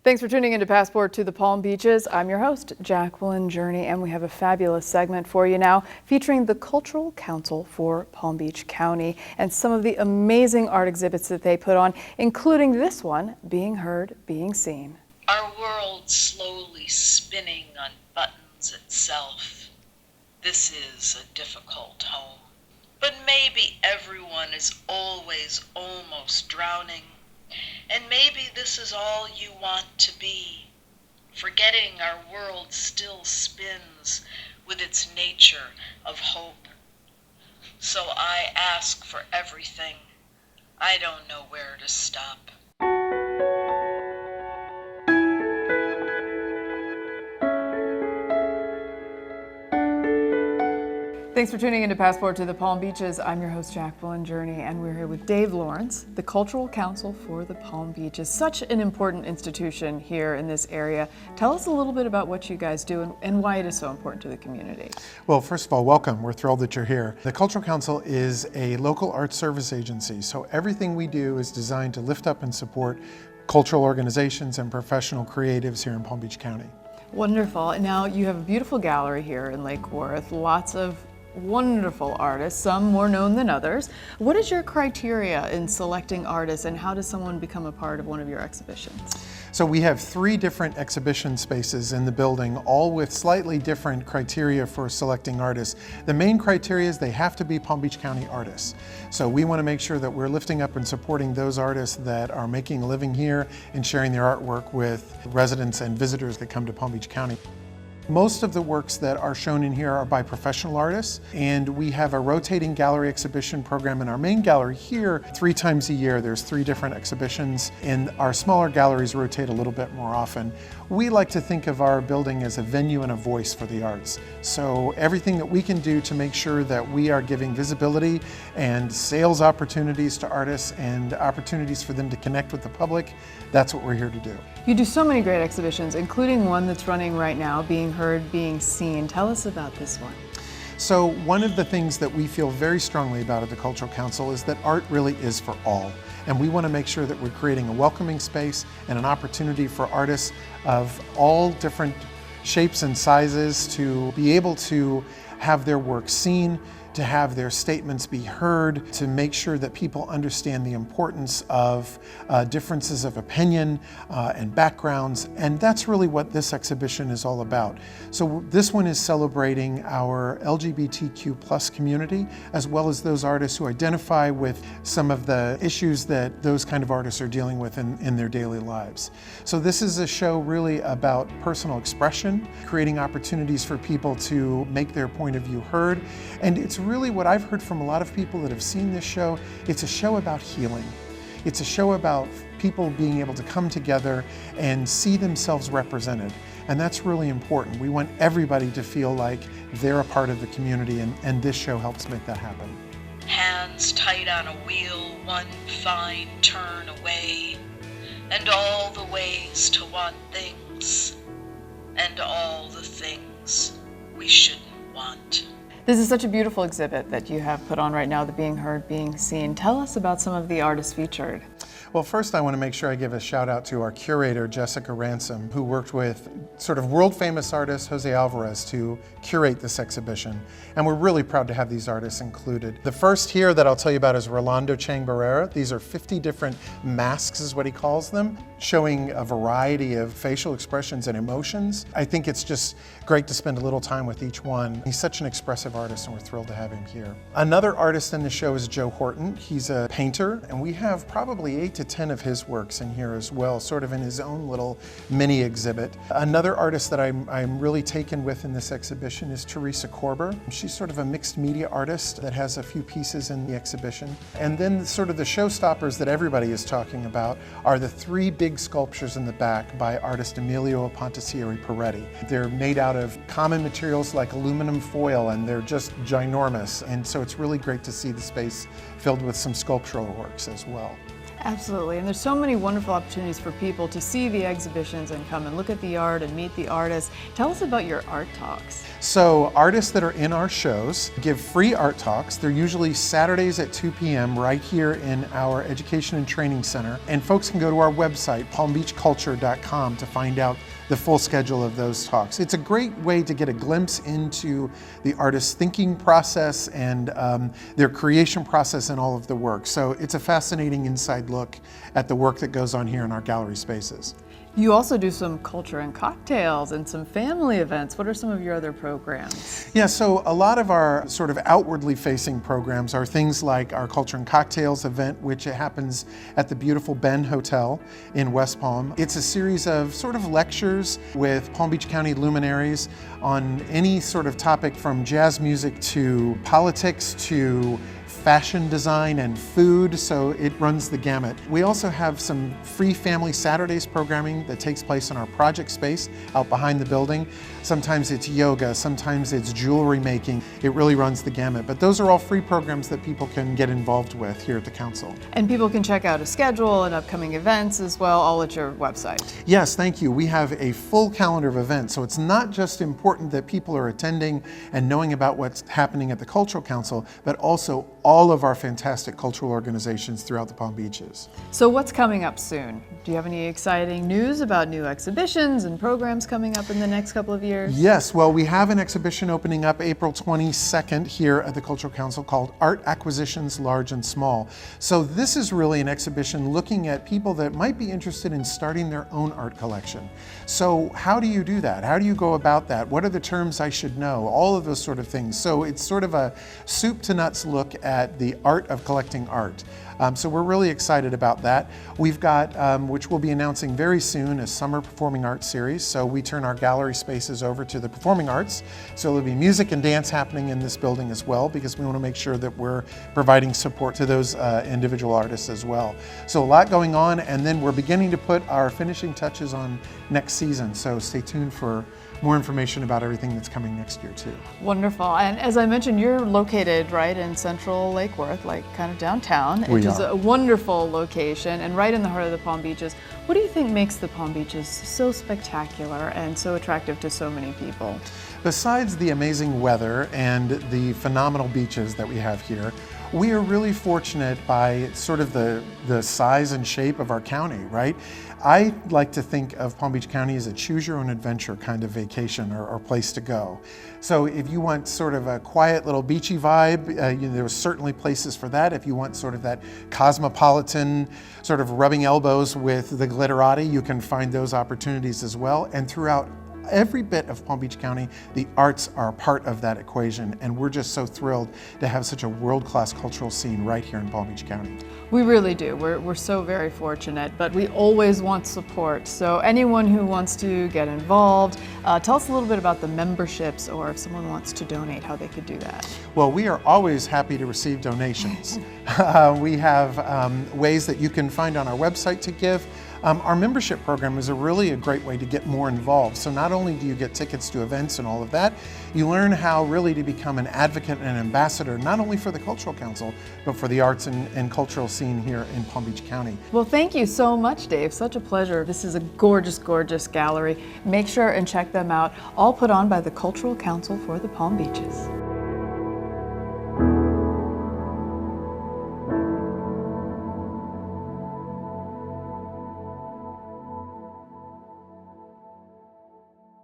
Thanks for tuning into Passport to the Palm Beaches. I'm your host, Jacqueline Journey, and we have a fabulous segment for you now featuring the Cultural Council for Palm Beach County and some of the amazing art exhibits that they put on, including this one, Being Heard, Being Seen. Our world slowly spinning unbuttons itself. This is a difficult home. But maybe everyone is always almost drowning. And maybe this is all you want to be, forgetting our world still spins with its nature of hope. So I ask for everything. I don't know where to stop. Thanks for tuning into Passport to the Palm Beaches. I'm your host, Jacqueline Journey, and we're here with Dave Lawrence, the Cultural Council for the Palm Beaches. Such an important institution here in this area. Tell us a little bit about what you guys do and why it is so important to the community. Well, first of all, welcome. We're thrilled that you're here. The Cultural Council is a local arts service agency, so everything we do is designed to lift up and support cultural organizations and professional creatives here in Palm Beach County. Wonderful. Now, you have a beautiful gallery here in Lake Worth, lots of wonderful artists, some more known than others. What is your criteria in selecting artists, and how does someone become a part of one of your exhibitions? So we have 3 different exhibition spaces in the building, all with slightly different criteria for selecting artists. The main criteria is they have to be Palm Beach County artists. So we want to make sure that we're lifting up and supporting those artists that are making a living here and sharing their artwork with residents and visitors that come to Palm Beach County. Most of the works that are shown in here are by professional artists, and we have a rotating gallery exhibition program in our main gallery here 3 times a year. There's 3 different exhibitions, and our smaller galleries rotate a little bit more often. We like to think of our building as a venue and a voice for the arts. So everything that we can do to make sure that we are giving visibility and sales opportunities to artists and opportunities for them to connect with the public, that's what we're here to do. You do so many great exhibitions, including one that's running right now, Being Heard, Being Seen. Tell us about this one. So one of the things that we feel very strongly about at the Cultural Council is that art really is for all. And we want to make sure that we're creating a welcoming space and an opportunity for artists of all different shapes and sizes to be able to have their work seen, to have their statements be heard, to make sure that people understand the importance of differences of opinion and backgrounds, and that's really what this exhibition is all about. So this one is celebrating our LGBTQ+ community, as well as those artists who identify with some of the issues that those kind of artists are dealing with in their daily lives. So this is a show really about personal expression, creating opportunities for people to make their point of view heard, and it's really what I've heard from a lot of people that have seen this show. It's a show about healing. It's a show about people being able to come together and see themselves represented. And that's really important. We want everybody to feel like they're a part of the community, and this show helps make that happen. Hands tight on a wheel, one fine turn away, and all the ways to want things, and all the things we shouldn't want. This is such a beautiful exhibit that you have put on right now, the Being Heard, Being Seen. Tell us about some of the artists featured. Well, first I want to make sure I give a shout out to our curator, Jessica Ransom, who worked with sort of world famous artist Jose Alvarez to curate this exhibition. And we're really proud to have these artists included. The first here that I'll tell you about is Rolando Chang Barrera. These are 50 different masks is what he calls them, showing a variety of facial expressions and emotions. I think it's just great to spend a little time with each one. He's such an expressive artist, and we're thrilled to have him here. Another artist in the show is Joe Horton. He's a painter, and we have probably 8 to 10 of his works in here as well, sort of in his own little mini exhibit. Another artist that I'm really taken with in this exhibition is Teresa Korber. She's sort of a mixed media artist that has a few pieces in the exhibition. And then sort of the showstoppers that everybody is talking about are the 3 big sculptures in the back by artist Emilio Ponticelli Peretti. They're made out of common materials like aluminum foil, and they're just ginormous. And so it's really great to see the space filled with some sculptural works as well. Absolutely, and there's so many wonderful opportunities for people to see the exhibitions and come and look at the art and meet the artists. Tell us about your art talks. So artists that are in our shows give free art talks. They're usually Saturdays at 2 p.m. right here in our Education and Training Center. And folks can go to our website, palmbeachculture.com, to find out the full schedule of those talks. It's a great way to get a glimpse into the artist's thinking process and their creation process and all of the work. So it's a fascinating inside look at the work that goes on here in our gallery spaces. You also do some culture and cocktails and some family events. What are some of your other programs? Yeah, so a lot of our sort of outwardly facing programs are things like our Culture and Cocktails event, which happens at the beautiful Ben Hotel in West Palm. It's a series of sort of lectures with Palm Beach County luminaries on any sort of topic from jazz music to politics to fashion design and food, so it runs the gamut. We also have some free Family Saturdays programming that takes place in our project space out behind the building. Sometimes it's yoga, sometimes it's jewelry making. It really runs the gamut, but those are all free programs that people can get involved with here at the Council. And people can check out a schedule and upcoming events as well, all at your website. Yes, thank you. We have a full calendar of events, so it's not just important that people are attending and knowing about what's happening at the Cultural Council, but also all of our fantastic cultural organizations throughout the Palm Beaches. So what's coming up soon? Do you have any exciting news about new exhibitions and programs coming up in the next couple of years? Yes, well, we have an exhibition opening up April 22nd here at the Cultural Council called Art Acquisitions Large and Small. So this is really an exhibition looking at people that might be interested in starting their own art collection. So how do you do that? How do you go about that? What are the terms I should know? All of those sort of things. So it's sort of a soup to nuts look at the art of collecting art. So we're really excited about that. We've got, which we'll be announcing very soon, a summer performing arts series. So we turn our gallery spaces over to the performing arts. So there'll be music and dance happening in this building as well, because we want to make sure that we're providing support to those individual artists as well. So a lot going on, and then we're beginning to put our finishing touches on next season. So stay tuned for more information about everything that's coming next year too. Wonderful. And as I mentioned, you're located right in central Lake Worth, like kind of downtown, which is a wonderful location and right in the heart of the Palm Beaches. What do you think makes the Palm Beaches so spectacular and so attractive to so many people? Besides the amazing weather and the phenomenal beaches that we have here, we are really fortunate by sort of the size and shape of our county, right? I like to think of Palm Beach County as a choose your own adventure kind of vacation or place to go. So if you want sort of a quiet little beachy vibe, there are certainly places for that. If you want sort of that cosmopolitan sort of rubbing elbows with the glitterati, you can find those opportunities as well. And throughout every bit of Palm Beach County, the arts are part of that equation, and we're just so thrilled to have such a world-class cultural scene right here in Palm Beach County. We really do. We're so very fortunate, but we always want support. So anyone who wants to get involved, tell us a little bit about the memberships, or if someone wants to donate, how they could do that. Well, we are always happy to receive donations. We have ways that you can find on our website to give. Our membership program is really a great way to get more involved. So not only do you get tickets to events and all of that, you learn how really to become an advocate and an ambassador, not only for the Cultural Council, but for the arts and cultural scene here in Palm Beach County. Well, thank you so much, Dave. Such a pleasure. This is a gorgeous, gorgeous gallery. Make sure and check them out. All put on by the Cultural Council for the Palm Beaches.